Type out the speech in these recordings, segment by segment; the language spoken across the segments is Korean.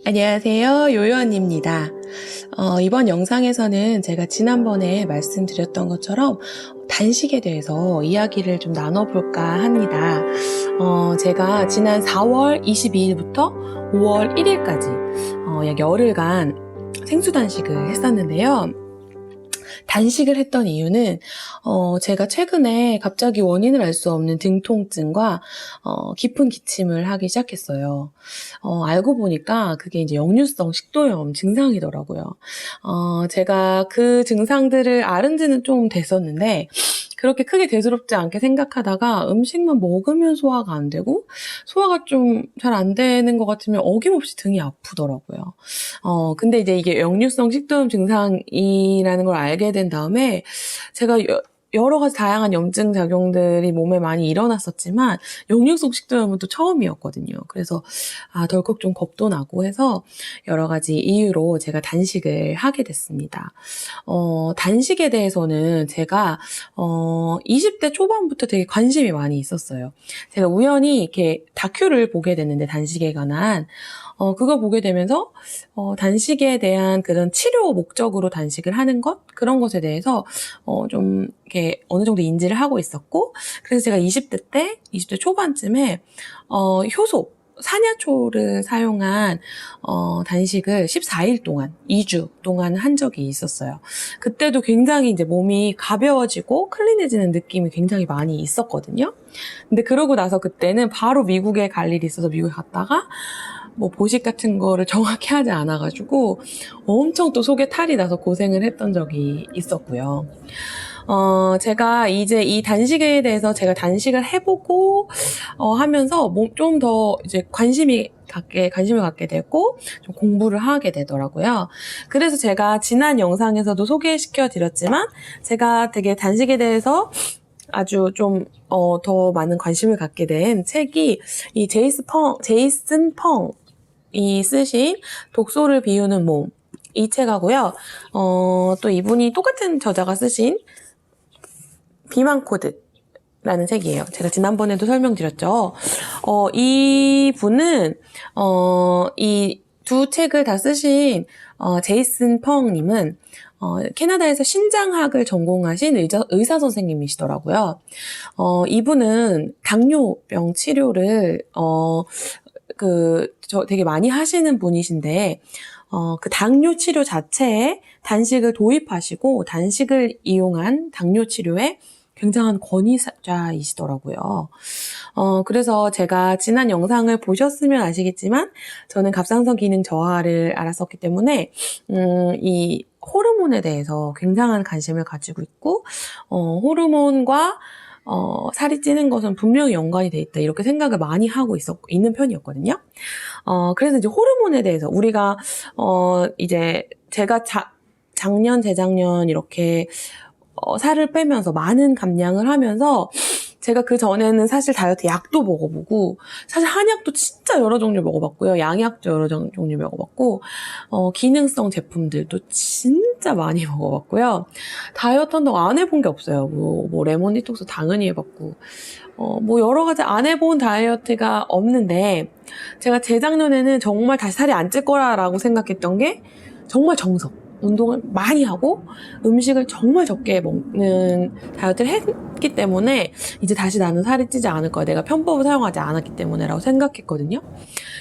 안녕하세요. 요요언입니다. 이번 영상에서는 제가 지난번에 말씀드렸던 것처럼 단식에 대해서 이야기를 좀 나눠볼까 합니다. 제가 지난 4월 22일부터 5월 1일까지 약 열흘간 생수 단식을 했었는데요. 단식을 했던 이유는 제가 최근에 갑자기 원인을 알 수 없는 등 통증과 깊은 기침을 하기 시작했어요. 알고 보니까 그게 이제 역류성 식도염 증상이더라고요. 제가 그 증상들을 앓은 지는 좀 됐었는데 그렇게 크게 대수롭지 않게 생각하다가 음식만 먹으면 소화가 안 되고 소화가 좀 잘 안 되는 것 같으면 어김없이 등이 아프더라고요. 근데 이제 이게 역류성 식도염 증상이라는 걸 알게 된 다음에 제가 여러 가지 다양한 염증 작용들이 몸에 많이 일어났었지만 역류성 식도염은 또 처음이었거든요. 그래서 덜컥 좀 겁도 나고 해서 여러 가지 이유로 제가 단식을 하게 됐습니다. 단식에 대해서는 제가 20대 초반부터 되게 관심이 많이 있었어요. 제가 우연히 이렇게 다큐를 보게 됐는데 단식에 관한 그거 보게 되면서 단식에 대한 그런 치료 목적으로 단식을 하는 것 그런 것에 대해서 좀 이렇게 어느 정도 인지를 하고 있었고 그래서 제가 20대 초반쯤에 효소 사냐초를 사용한 단식을 14일 동안 2주 동안 한 적이 있었어요. 그때도 굉장히 이제 몸이 가벼워지고 클린해지는 느낌이 굉장히 많이 있었거든요. 근데 그러고 나서 그때는 바로 미국에 갈 일이 있어서 미국에 갔다가 뭐 보식 같은 거를 정확히 하지 않아가지고 엄청 또 속에 탈이 나서 고생을 했던 적이 있었고요. 제가 이제 이 단식에 대해서 제가 단식을 해보고 하면서 좀 더 이제 관심을 갖게 되고 좀 공부를 하게 되더라고요. 그래서 제가 지난 영상에서도 소개시켜 드렸지만 제가 되게 단식에 대해서 아주 좀 더 많은 관심을 갖게 된 책이 이 제이슨 펑이 쓰신 독소를 비우는 몸 이 책하고요. 또 이분이 똑같은 저자가 쓰신 비만 코드라는 책이에요. 제가 지난번에도 설명드렸죠. 이 분은 이 두 책을 다 쓰신 제이슨 펑님은 캐나다에서 신장학을 전공하신 의사 선생님이시더라고요. 이분은 당뇨병 치료를 되게 많이 하시는 분이신데 그 당뇨 치료 자체에 단식을 도입하시고 단식을 이용한 당뇨 치료에 굉장한 권위자이시더라고요. 그래서 제가 지난 영상을 보셨으면 아시겠지만 저는 갑상선 기능 저하를 앓았었기 때문에 이 호르몬에 대해서 굉장한 관심을 가지고 있고 호르몬과 살이 찌는 것은 분명히 연관이 돼 있다 이렇게 생각을 많이 하고 있는 편이었거든요. 그래서 이제 호르몬에 대해서 우리가 이제 제가 작년 재작년 이렇게 살을 빼면서 많은 감량을 하면서 제가 그 전에는 사실 다이어트 약도 먹어보고 사실 한약도 진짜 여러 종류 먹어봤고요. 양약도 여러 종류 먹어봤고 기능성 제품들도 진짜 많이 먹어봤고요. 다이어트 한다고 안 해본 게 없어요. 뭐 레몬 디톡스 당연히 해봤고 뭐 여러 가지 안 해본 다이어트가 없는데 제가 재작년에는 정말 다시 살이 안 찔 거라고 생각했던 게 정말 정석. 운동을 많이 하고 음식을 정말 적게 먹는 다이어트를 했기 때문에 이제 다시 나는 살이 찌지 않을 거야. 내가 편법을 사용하지 않았기 때문에 라고 생각했거든요.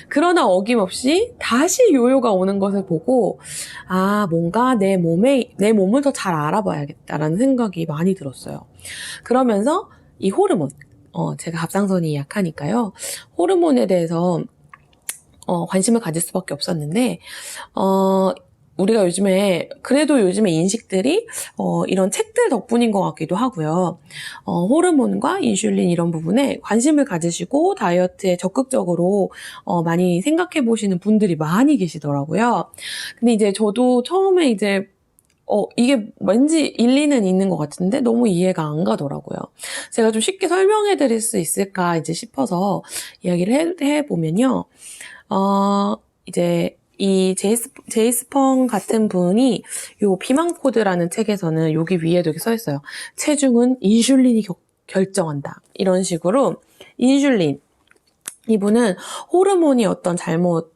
그러나 어김없이 다시 요요가 오는 것을 보고 뭔가 내 몸을 더 잘 알아봐야겠다라는 생각이 많이 들었어요. 그러면서 이 호르몬 제가 갑상선이 약하니까요. 호르몬에 대해서 관심을 가질 수밖에 없었는데 우리가 그래도 요즘에 인식들이, 이런 책들 덕분인 것 같기도 하고요. 호르몬과 인슐린 이런 부분에 관심을 가지시고 다이어트에 적극적으로, 많이 생각해 보시는 분들이 많이 계시더라고요. 근데 이제 저도 처음에 이제, 이게 왠지 일리는 있는 것 같은데 너무 이해가 안 가더라고요. 제가 좀 쉽게 설명해 드릴 수 있을까 이제 싶어서 이야기를 해보면요. 이제, 이 제이스펑 같은 분이 요 비만 코드라는 책에서는 여기 위에도 이렇게 써 있어요. 체중은 인슐린이 결정한다. 이런 식으로 인슐린 이분은 호르몬이 어떤 잘못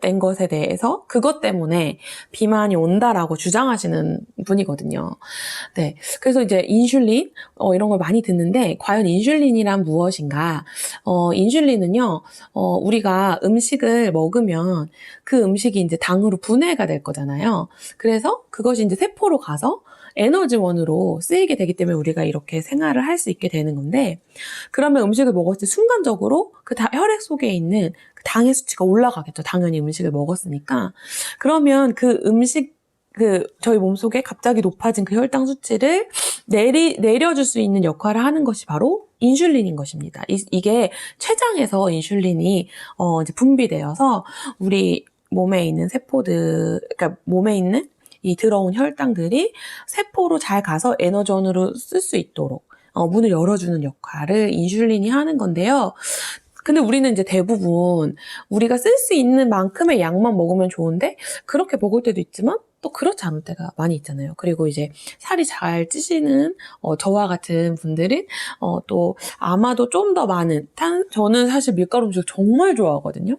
된 것에 대해서 그것 때문에 비만이 온다라고 주장하시는 분이거든요. 네. 그래서 이제 인슐린, 이런 걸 많이 듣는데, 과연 인슐린이란 무엇인가? 인슐린은요, 우리가 음식을 먹으면 그 음식이 이제 당으로 분해가 될 거잖아요. 그래서 그것이 이제 세포로 가서 에너지원으로 쓰이게 되기 때문에 우리가 이렇게 생활을 할 수 있게 되는 건데, 그러면 음식을 먹었을 때 순간적으로 그 혈액 속에 있는 그 당의 수치가 올라가겠죠. 당연히 음식을 먹었으니까. 그러면 그 음식, 저희 몸속에 갑자기 높아진 그 혈당 수치를 내려줄 수 있는 역할을 하는 것이 바로 인슐린인 것입니다. 이게 췌장에서 인슐린이, 이제 분비되어서 우리 몸에 있는 세포들, 그러니까 몸에 있는 이 들어온 혈당들이 세포로 잘 가서 에너전으로 쓸 수 있도록 문을 열어주는 역할을 인슐린이 하는 건데요. 근데 우리는 이제 대부분 우리가 쓸 수 있는 만큼의 양만 먹으면 좋은데 그렇게 먹을 때도 있지만 또 그렇지 않을 때가 많이 있잖아요. 그리고 이제 살이 잘 찌시는 저와 같은 분들은 또 아마도 좀 더 많은 저는 사실 밀가루 음식 정말 좋아하거든요.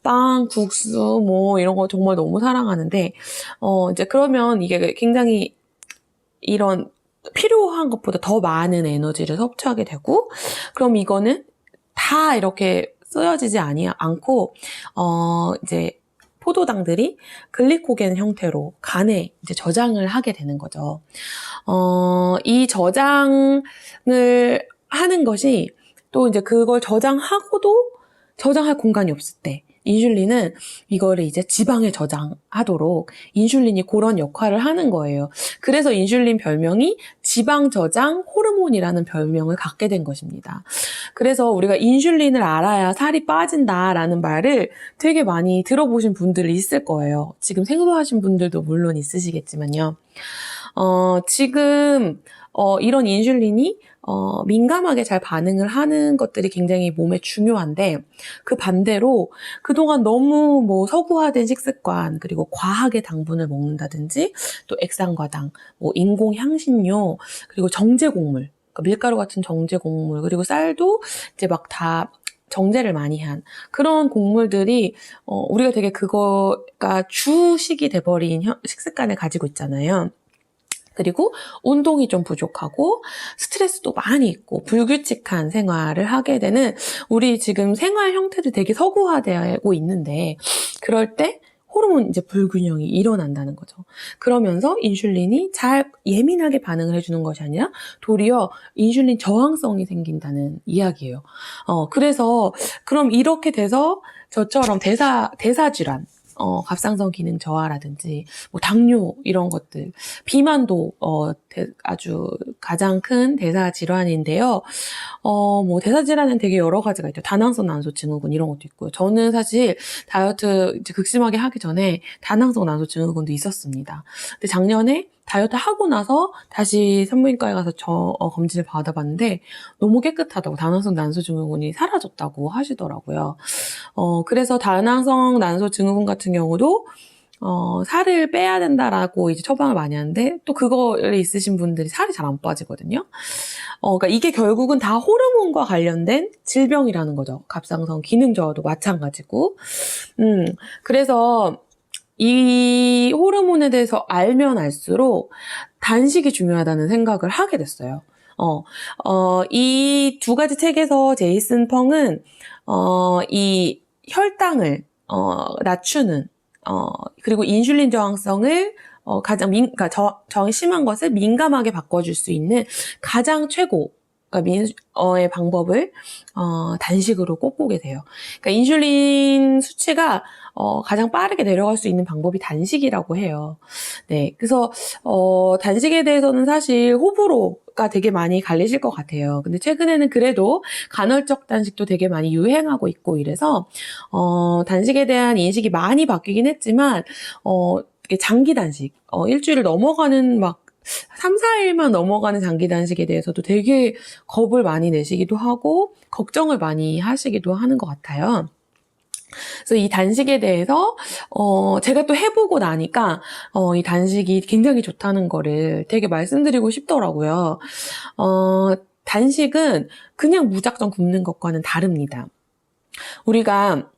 빵, 국수 뭐 이런 거 정말 너무 사랑하는데 이제 그러면 이게 굉장히 이런 필요한 것보다 더 많은 에너지를 섭취하게 되고 그럼 이거는 다 이렇게 쓰여지지 않고 이제 포도당들이 글리코겐 형태로 간에 이제 저장을 하게 되는 거죠. 이 저장을 하는 것이 또 이제 그걸 저장하고도 저장할 공간이 없을 때 인슐린은 이거를 이제 지방에 저장하도록 인슐린이 그런 역할을 하는 거예요. 그래서 인슐린 별명이 지방 저장 호르몬이라는 별명을 갖게 된 것입니다. 그래서 우리가 인슐린을 알아야 살이 빠진다라는 말을 되게 많이 들어보신 분들이 있을 거예요. 지금 생소하신 분들도 물론 있으시겠지만요. 지금 이런 인슐린이 민감하게 잘 반응을 하는 것들이 굉장히 몸에 중요한데 그 반대로 그동안 너무 뭐 서구화된 식습관 그리고 과하게 당분을 먹는다든지 또 액상과당, 뭐 인공 향신료 그리고 정제곡물 그러니까 밀가루 같은 정제곡물 그리고 쌀도 이제 막 다 정제를 많이 한 그런 곡물들이 우리가 되게 그거가 주식이 돼버린 식습관을 가지고 있잖아요. 그리고 운동이 좀 부족하고 스트레스도 많이 있고 불규칙한 생활을 하게 되는 우리 지금 생활 형태도 되게 서구화되고 있는데 그럴 때 호르몬 이제 불균형이 일어난다는 거죠. 그러면서 인슐린이 잘 예민하게 반응을 해주는 것이 아니라 도리어 인슐린 저항성이 생긴다는 이야기예요. 그래서 그럼 이렇게 돼서 저처럼 대사 질환 갑상선 기능 저하라든지, 뭐 당뇨 이런 것들, 비만도 아주 가장 큰 대사 질환인데요. 뭐 대사 질환은 되게 여러 가지가 있죠. 다낭성 난소 증후군 이런 것도 있고요. 저는 사실 다이어트 이제 극심하게 하기 전에 다낭성 난소 증후군도 있었습니다. 근데 작년에 다이어트 하고 나서 다시 산부인과에 가서 검진을 받아봤는데 너무 깨끗하다고 다낭성 난소 증후군이 사라졌다고 하시더라고요. 그래서 다낭성 난소 증후군 같은 경우도 살을 빼야 된다라고 이제 처방을 많이 하는데 또 그거를 있으신 분들이 살이 잘 안 빠지거든요. 그러니까 이게 결국은 다 호르몬과 관련된 질병이라는 거죠. 갑상선 기능 저하도 마찬가지고. 그래서 이 호르몬에 대해서 알면 알수록 단식이 중요하다는 생각을 하게 됐어요. 이 두 가지 책에서 제이슨 펑은 이 혈당을 낮추는 그리고 인슐린 저항성을 그러니까 저항이 심한 것을 민감하게 바꿔줄 수 있는 가장 최고 의 방법을 단식으로 꼽보게 돼요. 그러니까 인슐린 수치가 가장 빠르게 내려갈 수 있는 방법이 단식이라고 해요. 네, 그래서 단식에 대해서는 사실 호불호가 되게 많이 갈리실 것 같아요. 근데 최근에는 그래도 간헐적 단식도 되게 많이 유행하고 있고 이래서 단식에 대한 인식이 많이 바뀌긴 했지만 장기 단식, 일주일을 넘어가는 막 3, 4일만 넘어가는 장기 단식에 대해서도 되게 겁을 많이 내시기도 하고 걱정을 많이 하시기도 하는 것 같아요. 그래서 이 단식에 대해서 제가 또 해보고 나니까 이 단식이 굉장히 좋다는 거를 되게 말씀드리고 싶더라고요. 단식은 그냥 무작정 굶는 것과는 다릅니다. 우리가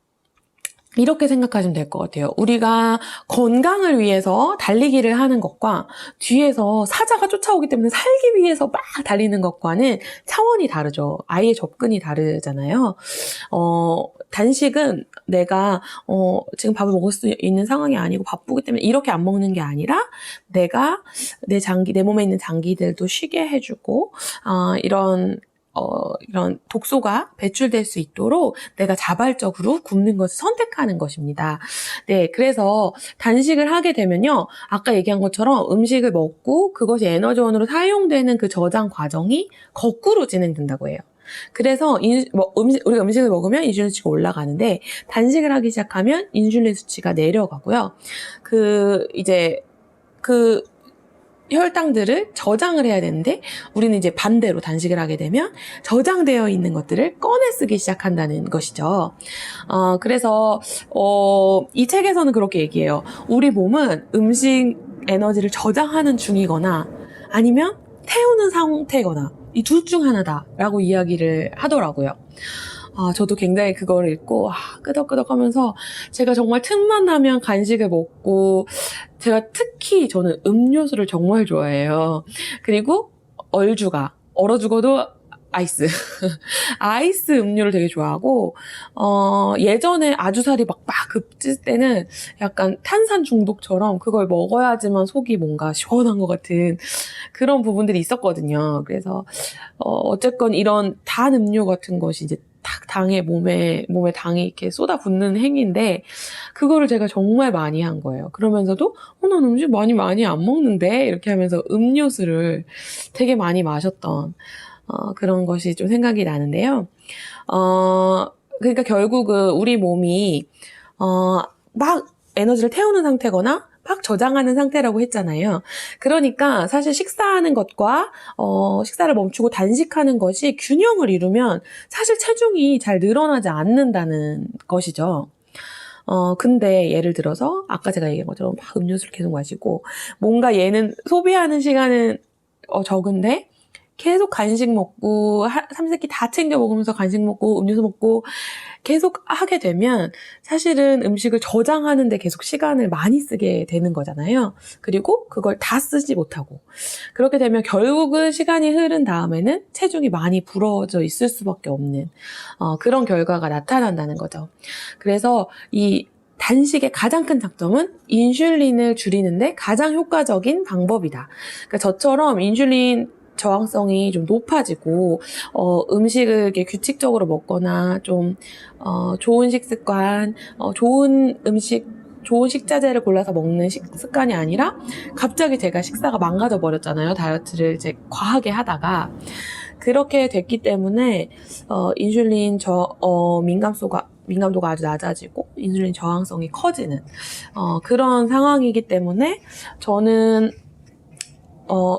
이렇게 생각하시면 될 것 같아요. 우리가 건강을 위해서 달리기를 하는 것과 뒤에서 사자가 쫓아오기 때문에 살기 위해서 막 달리는 것과는 차원이 다르죠. 아예 접근이 다르잖아요. 단식은 내가 지금 밥을 먹을 수 있는 상황이 아니고 바쁘기 때문에 이렇게 안 먹는 게 아니라 내가 내 몸에 있는 장기들도 쉬게 해주고 이런 독소가 배출될 수 있도록 내가 자발적으로 굶는 것을 선택하는 것입니다. 네, 그래서 단식을 하게 되면요, 아까 얘기한 것처럼 음식을 먹고 그것이 에너지원으로 사용되는 그 저장 과정이 거꾸로 진행된다고 해요. 그래서 우리가 음식을 먹으면 인슐린 수치가 올라가는데 단식을 하기 시작하면 인슐린 수치가 내려가고요. 이제 혈당들을 저장을 해야 되는데 우리는 이제 반대로 단식을 하게 되면 저장되어 있는 것들을 꺼내 쓰기 시작한다는 것이죠. 그래서 이 책에서는 그렇게 얘기해요. 우리 몸은 음식 에너지를 저장하는 중이거나 아니면 태우는 상태거나 이 둘 중 하나다라고 이야기를 하더라고요. 저도 굉장히 그걸 읽고 끄덕끄덕 하면서 제가 정말 틈만 나면 간식을 먹고 제가 특히 저는 음료수를 정말 좋아해요. 그리고 얼어 죽어도 아이스. 아이스 음료를 되게 좋아하고, 예전에 아주살이 막 급질 때는 약간 탄산 중독처럼 그걸 먹어야지만 속이 뭔가 시원한 것 같은 그런 부분들이 있었거든요. 그래서, 어쨌건 이런 단 음료 같은 것이 이제 탁 몸에 당이 이렇게 쏟아붓는 행위인데, 그거를 제가 정말 많이 한 거예요. 그러면서도, 난 음식 많이 안 먹는데? 이렇게 하면서 음료수를 되게 많이 마셨던, 그런 것이 좀 생각이 나는데요. 그러니까 결국은 우리 몸이, 막 에너지를 태우는 상태거나 막 저장하는 상태라고 했잖아요. 그러니까 사실 식사하는 것과, 식사를 멈추고 단식하는 것이 균형을 이루면 사실 체중이 잘 늘어나지 않는다는 것이죠. 근데 예를 들어서 아까 제가 얘기한 것처럼 막 음료수를 계속 마시고 뭔가 얘는 소비하는 시간은 적은데 계속 간식 먹고 삼시세끼 다 챙겨 먹으면서 간식 먹고 음료수 먹고 계속 하게 되면 사실은 음식을 저장하는 데 계속 시간을 많이 쓰게 되는 거잖아요. 그리고 그걸 다 쓰지 못하고 그렇게 되면 결국은 시간이 흐른 다음에는 체중이 많이 불어져 있을 수밖에 없는 그런 결과가 나타난다는 거죠. 그래서 이 단식의 가장 큰 장점은 인슐린을 줄이는데 가장 효과적인 방법이다. 그러니까 저처럼 인슐린 저항성이 좀 높아지고 음식을 이렇게 규칙적으로 먹거나 좀 좋은 식습관, 좋은 음식, 좋은 식자재를 골라서 먹는 습관이 아니라 갑자기 제가 식사가 망가져 버렸잖아요. 다이어트를 이제 과하게 하다가 그렇게 됐기 때문에 인슐린 민감도가 아주 낮아지고 인슐린 저항성이 커지는 그런 상황이기 때문에 저는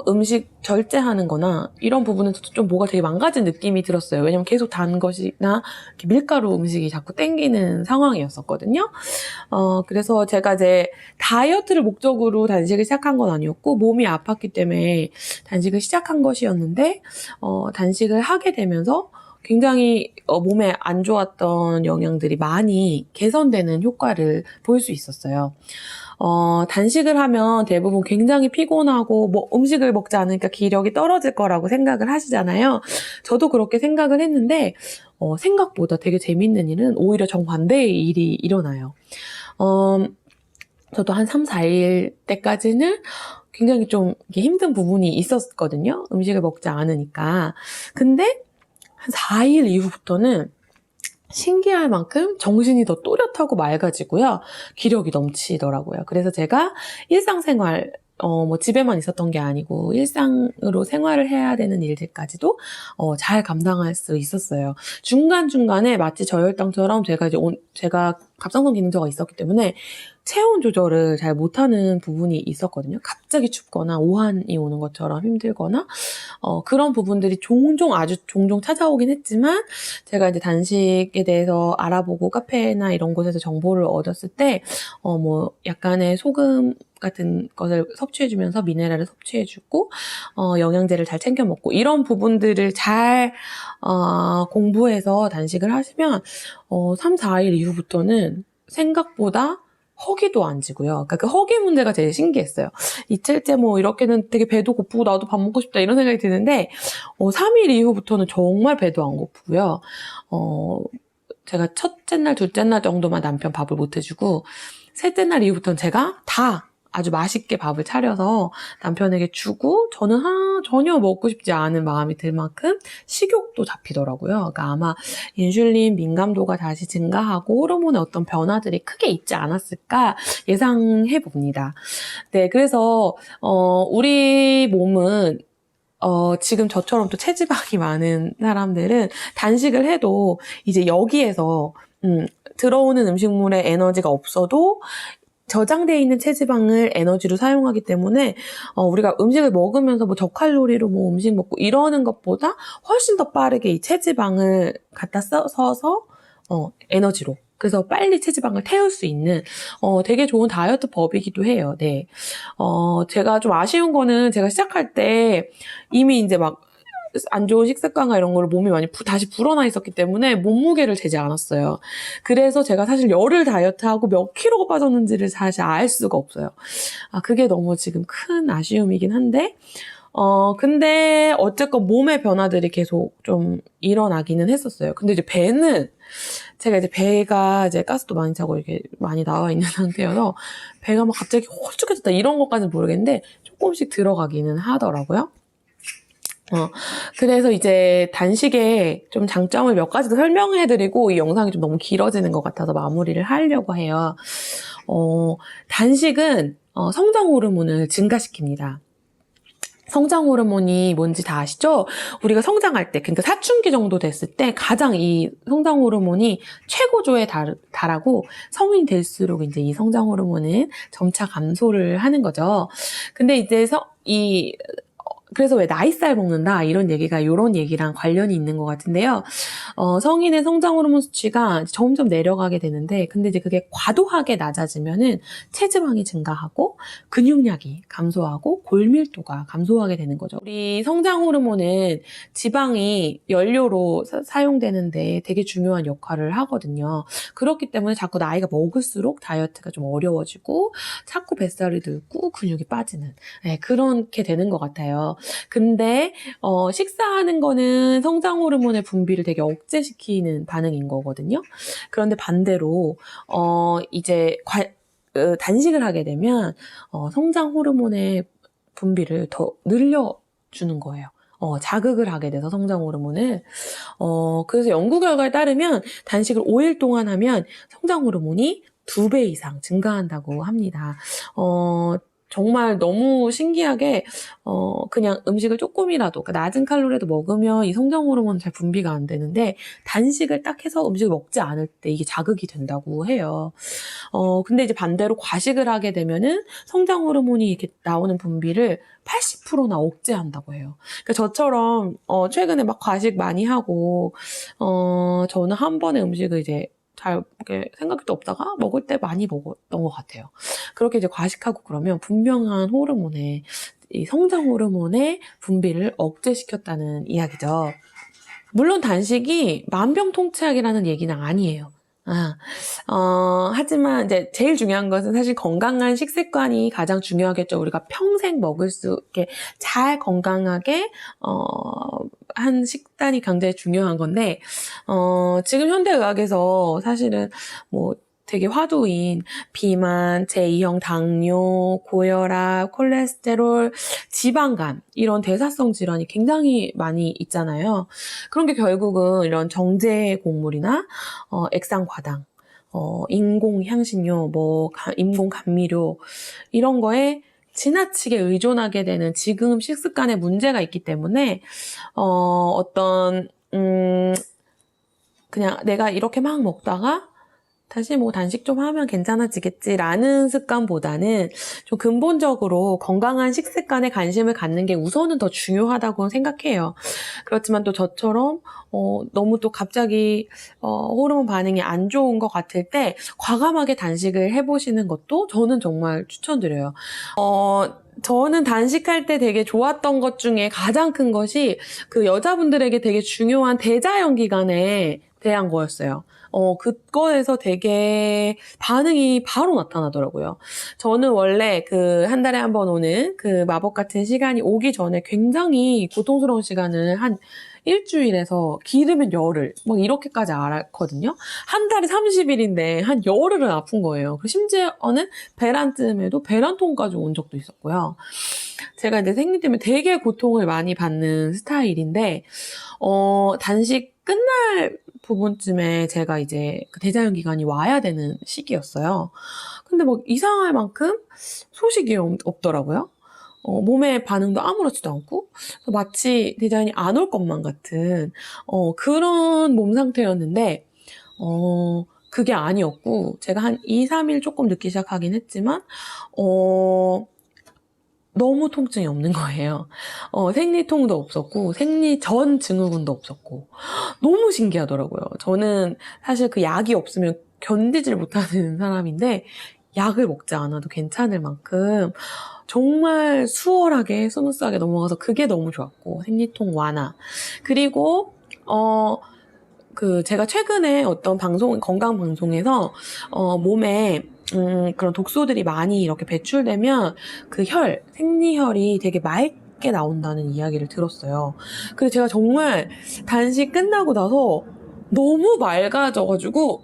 음식 절제하는 거나 이런 부분은 좀 뭐가 되게 망가진 느낌이 들었어요. 왜냐면 계속 단 것이나 이렇게 밀가루 음식이 자꾸 땡기는 상황이었었거든요. 그래서 제가 이제 다이어트를 목적으로 단식을 시작한 건 아니었고 몸이 아팠기 때문에 단식을 시작한 것이었는데 단식을 하게 되면서 굉장히 몸에 안 좋았던 영양들이 많이 개선되는 효과를 볼 수 있었어요. 단식을 하면 대부분 굉장히 피곤하고 뭐 음식을 먹지 않으니까 기력이 떨어질 거라고 생각을 하시잖아요. 저도 그렇게 생각을 했는데 생각보다 되게 재밌는 일은 오히려 정반대의 일이 일어나요. 저도 한 3, 4일 때까지는 굉장히 좀 힘든 부분이 있었거든요. 음식을 먹지 않으니까. 근데 한 4일 이후부터는 신기할 만큼 정신이 더 또렷하고 맑아지고요. 기력이 넘치더라고요. 그래서 제가 일상생활, 집에만 있었던 게 아니고 일상으로 생활을 해야 되는 일들까지도 잘 감당할 수 있었어요. 중간중간에 마치 저혈당처럼 제가 갑상선 기능저하가 있었기 때문에 체온 조절을 잘 못하는 부분이 있었거든요. 갑자기 춥거나 오한이 오는 것처럼 힘들거나 그런 부분들이 아주 종종 찾아오긴 했지만 제가 이제 단식에 대해서 알아보고 카페나 이런 곳에서 정보를 얻었을 때 약간의 소금 같은 것을 섭취해주면서 미네랄을 섭취해주고 영양제를 잘 챙겨 먹고 이런 부분들을 잘 공부해서 단식을 하시면 3, 4일 이후부터는 생각보다 허기도 안 지고요. 그러니까 그 허기 문제가 제일 신기했어요. 이틀째 뭐 이렇게는 되게 배도 고프고 나도 밥 먹고 싶다 이런 생각이 드는데 3일 이후부터는 정말 배도 안 고프고요. 제가 첫째 날, 둘째 날 정도만 남편 밥을 못 해주고 셋째 날 이후부터는 제가 다 아주 맛있게 밥을 차려서 남편에게 주고 저는 전혀 먹고 싶지 않은 마음이 들 만큼 식욕도 잡히더라고요. 그러니까 아마 인슐린 민감도가 다시 증가하고 호르몬의 어떤 변화들이 크게 있지 않았을까 예상해 봅니다. 네, 그래서 우리 몸은 지금 저처럼 또 체지방이 많은 사람들은 단식을 해도 이제 여기에서 들어오는 음식물에 에너지가 없어도 저장되어 있는 체지방을 에너지로 사용하기 때문에 우리가 음식을 먹으면서 뭐 저칼로리로 뭐 음식 먹고 이러는 것보다 훨씬 더 빠르게 이 체지방을 갖다 써서 에너지로 그래서 빨리 체지방을 태울 수 있는 되게 좋은 다이어트 법이기도 해요. 네. 제가 좀 아쉬운 거는 제가 시작할 때 이미 이제 막 안 좋은 식습관과 이런 거를 몸이 많이 다시 불어나 있었기 때문에 몸무게를 재지 않았어요. 그래서 제가 사실 열흘 다이어트하고 몇 킬로가 빠졌는지를 사실 알 수가 없어요. 그게 너무 지금 큰 아쉬움이긴 한데 근데 어쨌건 몸의 변화들이 계속 좀 일어나기는 했었어요. 근데 이제 제가 이제 배가 이제 가스도 많이 차고 이렇게 많이 나와 있는 상태여서 배가 막 갑자기 홀쭉해졌다 이런 것까지는 모르겠는데 조금씩 들어가기는 하더라고요. 그래서 이제 단식의 좀 장점을 몇 가지 더 설명해드리고 이 영상이 좀 너무 길어지는 것 같아서 마무리를 하려고 해요. 단식은 성장 호르몬을 증가시킵니다. 성장 호르몬이 뭔지 다 아시죠? 우리가 성장할 때, 그러니까 사춘기 정도 됐을 때 가장 이 성장 호르몬이 최고조에 달하고 성인 될수록 이제 이 성장 호르몬은 점차 감소를 하는 거죠. 근데 이제 그래서 왜 나이살 먹는다 이런 얘기가 이런 얘기랑 관련이 있는 것 같은데요. 성인의 성장 호르몬 수치가 점점 내려가게 되는데 근데 이제 그게 과도하게 낮아지면은 체지방이 증가하고 근육량이 감소하고 골밀도가 감소하게 되는 거죠. 우리 성장 호르몬은 지방이 연료로 사용되는데 되게 중요한 역할을 하거든요. 그렇기 때문에 자꾸 나이가 먹을수록 다이어트가 좀 어려워지고 자꾸 뱃살이 들고 근육이 빠지는 그렇게 되는 것 같아요. 근데 식사하는 거는 성장 호르몬의 분비를 되게 억제시키는 반응인 거거든요. 그런데 반대로 이제 단식을 하게 되면 성장 호르몬의 분비를 더 늘려주는 거예요. 자극을 하게 돼서 성장 호르몬을 그래서 연구 결과에 따르면 단식을 5일 동안 하면 성장 호르몬이 2배 이상 증가한다고 합니다. 정말 너무 신기하게 그냥 음식을 조금이라도 그러니까 낮은 칼로리도 먹으면 이 성장 호르몬은 잘 분비가 안 되는데 단식을 딱 해서 음식을 먹지 않을 때 이게 자극이 된다고 해요. 근데 이제 반대로 과식을 하게 되면은 성장 호르몬이 이렇게 나오는 분비를 80%나 억제한다고 해요. 그러니까 저처럼 최근에 막 과식 많이 하고 저는 한 번에 음식을 이제 잘 생각도 없다가 먹을 때 많이 먹었던 것 같아요. 그렇게 이제 과식하고 그러면 분명한 이 성장 호르몬의 분비를 억제시켰다는 이야기죠. 물론 단식이 만병통치약이라는 얘기는 아니에요. 하지만 이제 제일 중요한 것은 사실 건강한 식습관이 가장 중요하겠죠. 우리가 평생 먹을 수 있게 잘 건강하게 한 식단이 굉장히 중요한 건데 지금 현대의학에서 사실은 뭐 되게 화두인 비만, 제2형 당뇨, 고혈압, 콜레스테롤, 지방간 이런 대사성 질환이 굉장히 많이 있잖아요. 그런 게 결국은 이런 정제 곡물이나 액상과당, 인공향신료, 인공감미료 이런 거에 지나치게 의존하게 되는 지금 식습관에 문제가 있기 때문에 그냥 내가 이렇게 막 먹다가 다시 뭐 단식 좀 하면 괜찮아지겠지라는 습관보다는 좀 근본적으로 건강한 식습관에 관심을 갖는 게 우선은 더 중요하다고 생각해요. 그렇지만 또 저처럼 너무 또 갑자기 호르몬 반응이 안 좋은 것 같을 때 과감하게 단식을 해보시는 것도 저는 정말 추천드려요. 저는 단식할 때 되게 좋았던 것 중에 가장 큰 것이 그 여자분들에게 되게 중요한 대자연 기간에 대한 거였어요. 그거에서 되게 반응이 바로 나타나더라고요. 저는 원래 그 한 달에 한 번 오는 그 마법 같은 시간이 오기 전에 굉장히 고통스러운 시간을 한 일주일에서 길으면 열흘 막 이렇게까지 알았거든요. 한 달에 30일인데 한 열흘은 아픈 거예요. 그리고 심지어는 배란쯤에도 배란통까지 온 적도 있었고요. 제가 이제 생리 때문에 되게 고통을 많이 받는 스타일인데 단식 끝날 부분쯤에 제가 이제 그 대자연 기간이 와야 되는 시기였어요. 근데 막 이상할 만큼 소식이 없더라고요. 몸의 반응도 아무렇지도 않고 마치 대자연이 안 올 것만 같은 그런 몸 상태였는데 그게 아니었고 제가 한 2, 3일 조금 늦기 시작하긴 했지만 너무 통증이 없는 거예요. 생리통도 없었고 생리 전 증후군도 없었고 너무 신기하더라고요. 저는 사실 그 약이 없으면 견디질 못하는 사람인데 약을 먹지 않아도 괜찮을 만큼 정말 수월하게 스무스하게 넘어가서 그게 너무 좋았고 생리통 완화. 그리고 제가 최근에 어떤 건강 방송에서 몸에 그런 독소들이 많이 이렇게 배출되면 그 생리혈이 되게 맑게 나온다는 이야기를 들었어요. 그래서 제가 정말 단식 끝나고 나서 너무 맑아져가지고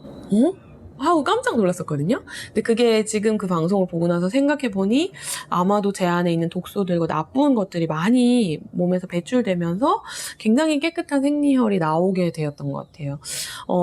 하고 깜짝 놀랐었거든요. 근데 그게 지금 그 방송을 보고 나서 생각해보니 아마도 제 안에 있는 독소들과 나쁜 것들이 많이 몸에서 배출되면서 굉장히 깨끗한 생리혈이 나오게 되었던 것 같아요.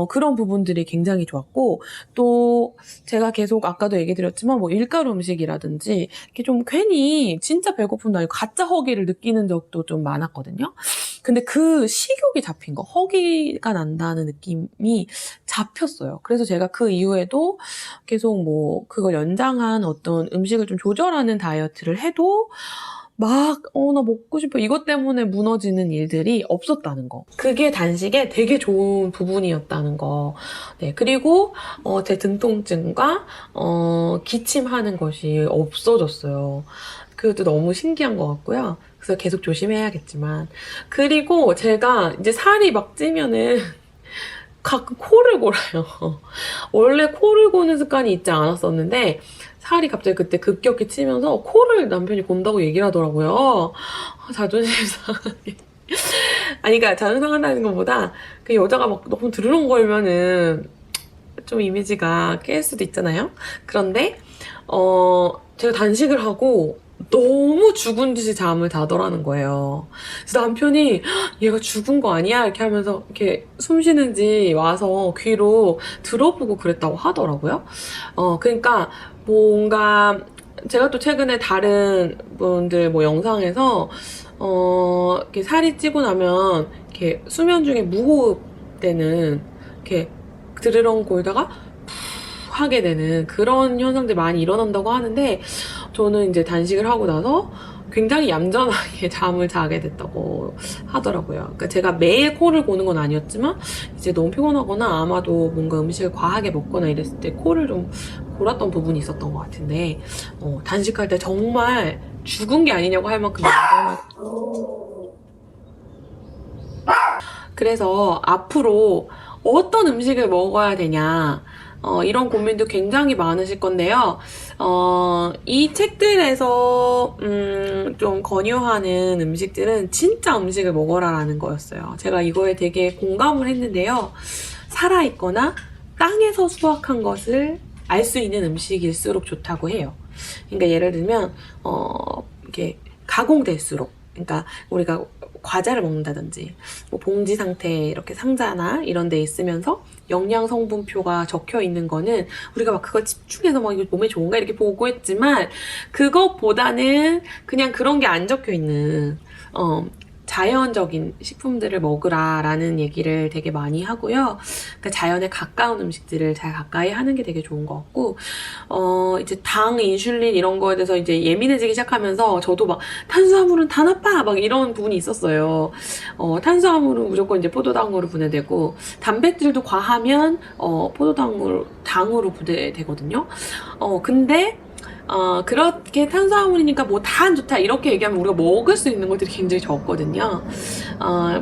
그런 부분들이 굉장히 좋았고 또 제가 계속 아까도 얘기 드렸지만 뭐 밀가루 음식이라든지 이렇게 좀 괜히 진짜 배고픔도 아니고 가짜 허기를 느끼는 적도 좀 많았거든요. 근데 그 식욕이 잡힌 거, 허기가 난다는 느낌이 잡혔어요. 그래서 제가 그 이후에도 계속 뭐 그걸 연장한 어떤 음식을 좀 조절하는 다이어트를 해도 막 나 먹고 싶어 이것 때문에 무너지는 일들이 없었다는 거. 그게 단식의 되게 좋은 부분이었다는 거. 네, 그리고 제 등 통증과 기침하는 것이 없어졌어요. 그것도 너무 신기한 것 같고요. 그래서 계속 조심해야겠지만. 그리고 제가 이제 살이 막 찌면은 가끔 코를 골아요. 원래 코를 고는 습관이 있지 않았었는데 살이 갑자기 그때 급격히 찌면서 코를 남편이 곤다고 얘기를 하더라고요. 자존심 상하게. 아니, 그러니까 자존심 상한다는 것보다 그 여자가 막 너무 드르렁거리면은 좀 이미지가 깰 수도 있잖아요. 그런데 제가 단식을 하고 너무 죽은 듯이 잠을 자더라는 거예요. 그래서 남편이 얘가 죽은 거 아니야? 이렇게 하면서 이렇게 숨 쉬는지 와서 귀로 들어보고 그랬다고 하더라고요. 그러니까 뭔가 제가 또 최근에 다른 분들 뭐 영상에서 이렇게 살이 찌고 나면 이렇게 수면 중에 무호흡되는 이렇게 드르렁 골다가 하게 되는 그런 현상들이 많이 일어난다고 하는데 저는 이제 단식을 하고 나서 굉장히 얌전하게 잠을 자게 됐다고 하더라고요. 그러니까 제가 매일 코를 고는 건 아니었지만 이제 너무 피곤하거나 아마도 뭔가 음식을 과하게 먹거나 이랬을 때 코를 좀 골았던 부분이 있었던 것 같은데 단식할 때 정말 죽은 게 아니냐고 할 만큼 얌전하고 그래서 앞으로 어떤 음식을 먹어야 되냐 이런 고민도 굉장히 많으실 건데요. 이 책들에서 좀 권유하는 음식들은 진짜 음식을 먹어라라는 거였어요. 제가 이거에 되게 공감을 했는데요. 살아있거나 땅에서 수확한 것을 알 수 있는 음식일수록 좋다고 해요. 그러니까 예를 들면 이렇게 가공될수록 그러니까 우리가 과자를 먹는다든지 뭐 봉지 상태 이렇게 상자나 이런 데 있으면서 영양 성분표가 적혀 있는 거는 우리가 막 그걸 집중해서 막 이거 몸에 좋은가 이렇게 보고 했지만 그것보다는 그냥 그런 게 안 적혀 있는 자연적인 식품들을 먹으라라는 얘기를 되게 많이 하고요. 그러니까 자연에 가까운 음식들을 잘 가까이 하는 게 되게 좋은 것 같고, 이제 당, 인슐린 이런 거에 대해서 이제 예민해지기 시작하면서 저도 막 탄수화물은 다 나빠! 막 이런 부분이 있었어요. 탄수화물은 무조건 이제 포도당으로 분해되고, 단백질도 과하면, 당으로 분해되거든요. 근데 그렇게 탄수화물이니까 뭐 다 안 좋다 이렇게 얘기하면 우리가 먹을 수 있는 것들이 굉장히 적거든요.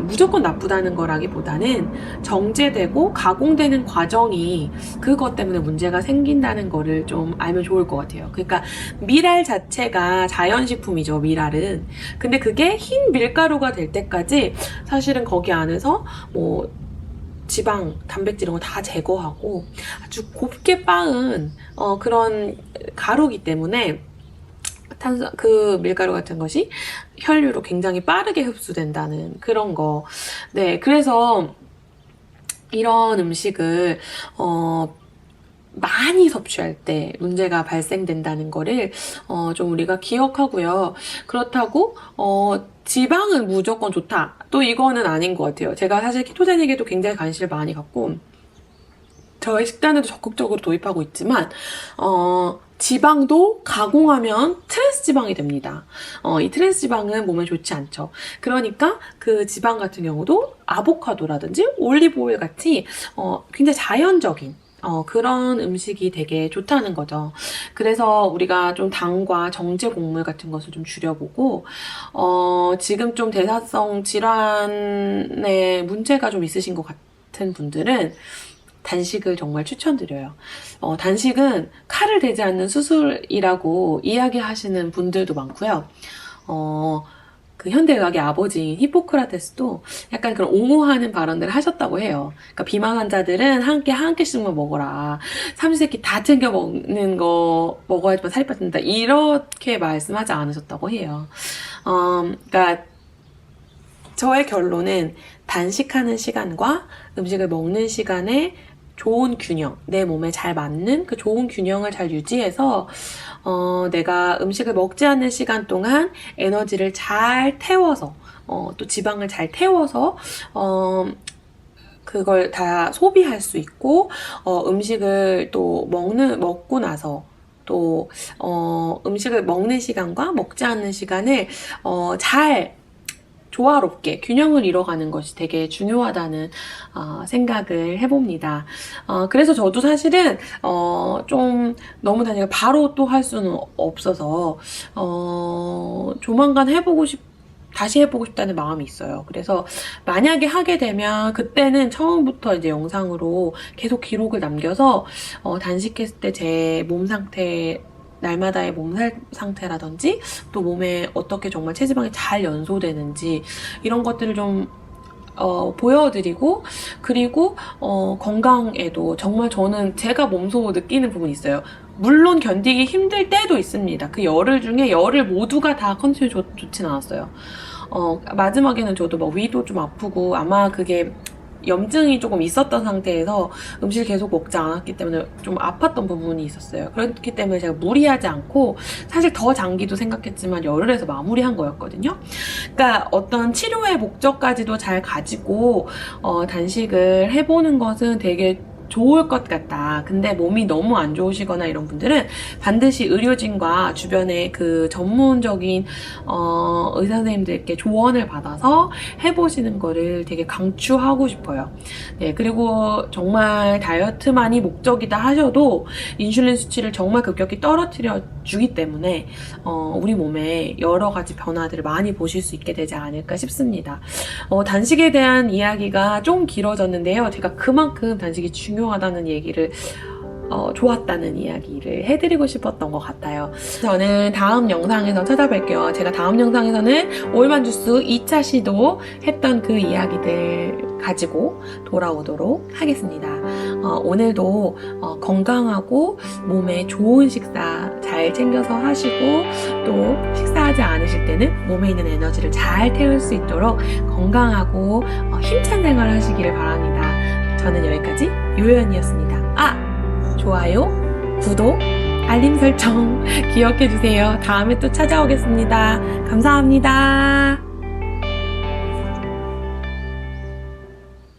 무조건 나쁘다는 거라기보다는 정제되고 가공되는 과정이 그것 때문에 문제가 생긴다는 거를 좀 알면 좋을 것 같아요. 그러니까 밀알 자체가 자연식품이죠, 밀알은. 근데 그게 흰 밀가루가 될 때까지 사실은 거기 안에서 뭐 지방, 단백질 이런 거 다 제거하고 아주 곱게 빻은 그런 가루기 때문에 그 밀가루 같은 것이 혈류로 굉장히 빠르게 흡수된다는 그런 거. 네, 그래서 이런 음식을 많이 섭취할 때 문제가 발생된다는 거를 좀 우리가 기억하고요. 그렇다고 지방은 무조건 좋다. 또 이거는 아닌 것 같아요. 제가 사실 키토제닉에도 굉장히 관심을 많이 갖고 저의 식단에도 적극적으로 도입하고 있지만 지방도 가공하면 트랜스 지방이 됩니다. 이 트랜스 지방은 몸에 좋지 않죠. 그러니까 그 지방 같은 경우도 아보카도라든지 올리브 오일 같이 굉장히 자연적인 그런 음식이 되게 좋다는 거죠. 그래서 우리가 좀 당과 정제 곡물 같은 것을 좀 줄여보고, 지금 좀 대사성 질환에 문제가 좀 있으신 것 같은 분들은 단식을 정말 추천드려요. 단식은 칼을 대지 않는 수술이라고 이야기하시는 분들도 많고요. 그 현대의학의 아버지인 히포크라테스도 약간 그런 옹호하는 발언들을 하셨다고 해요. 그러니까 비만 환자들은 한 끼씩만 먹어라. 삼시세끼 다 챙겨 먹는 거 먹어야지만 살이 빠진다. 이렇게 말씀하지 않으셨다고 해요. 그러니까 저의 결론은 단식하는 시간과 음식을 먹는 시간에 좋은 균형, 내 몸에 잘 맞는 그 좋은 균형을 잘 유지해서 내가 음식을 먹지 않는 시간 동안 에너지를 잘 태워서 또 지방을 잘 태워서 그걸 다 소비할 수 있고 음식을 또 먹고 나서 또 음식을 먹는 시간과 먹지 않는 시간을 잘 조화롭게 균형을 이뤄가는 것이 되게 중요하다는 생각을 해봅니다. 그래서 저도 사실은 좀 너무 단식을 바로 또 할 수는 없어서 조만간 다시 해보고 싶다는 마음이 있어요. 그래서 만약에 하게 되면 그때는 처음부터 이제 영상으로 계속 기록을 남겨서 단식했을 때 제 몸 상태, 날마다의 몸 상태라든지 또 몸에 어떻게 정말 체지방이 잘 연소되는지 이런 것들을 좀 보여드리고, 그리고 건강에도 정말 저는 제가 몸소 느끼는 부분이 있어요. 물론 견디기 힘들 때도 있습니다. 그 열흘 중에 열흘 모두가 다 컨디션이 좋진 않았어요. 마지막에는 저도 막 위도 좀 아프고 아마 그게 염증이 조금 있었던 상태에서 음식을 계속 먹지 않았기 때문에 좀 아팠던 부분이 있었어요. 그렇기 때문에 제가 무리하지 않고 사실 더 장기도 생각했지만 열흘에서 마무리한 거였거든요. 그러니까 어떤 치료의 목적까지도 잘 가지고 단식을 해보는 것은 되게 좋을 것 같다. 근데 몸이 너무 안 좋으시거나 이런 분들은 반드시 의료진과 주변에 그 전문적인 의사 선생님들께 조언을 받아서 해보시는 거를 되게 강추하고 싶어요. 네, 그리고 정말 다이어트만이 목적이다 하셔도 인슐린 수치를 정말 급격히 떨어뜨려 주기 때문에 우리 몸에 여러 가지 변화들을 많이 보실 수 있게 되지 않을까 싶습니다. 단식에 대한 이야기가 좀 길어졌는데요. 제가 그만큼 단식이 중요하다는 얘기를 좋았다는 이야기를 해드리고 싶었던 것 같아요. 저는 다음 영상에서 찾아뵐게요. 제가 다음 영상에서는 오일만 주스 2차 시도 했던 그 이야기들 가지고 돌아오도록 하겠습니다. 오늘도 건강하고 몸에 좋은 식사 잘 챙겨서 하시고, 또 식사하지 않으실 때는 몸에 있는 에너지를 잘 태울 수 있도록 건강하고 힘찬 생활 하시기를 바랍니다. 저는 여기까지 요요언니였습니다. 좋아요, 구독, 알림 설정 기억해주세요. 다음에 또 찾아오겠습니다. 감사합니다.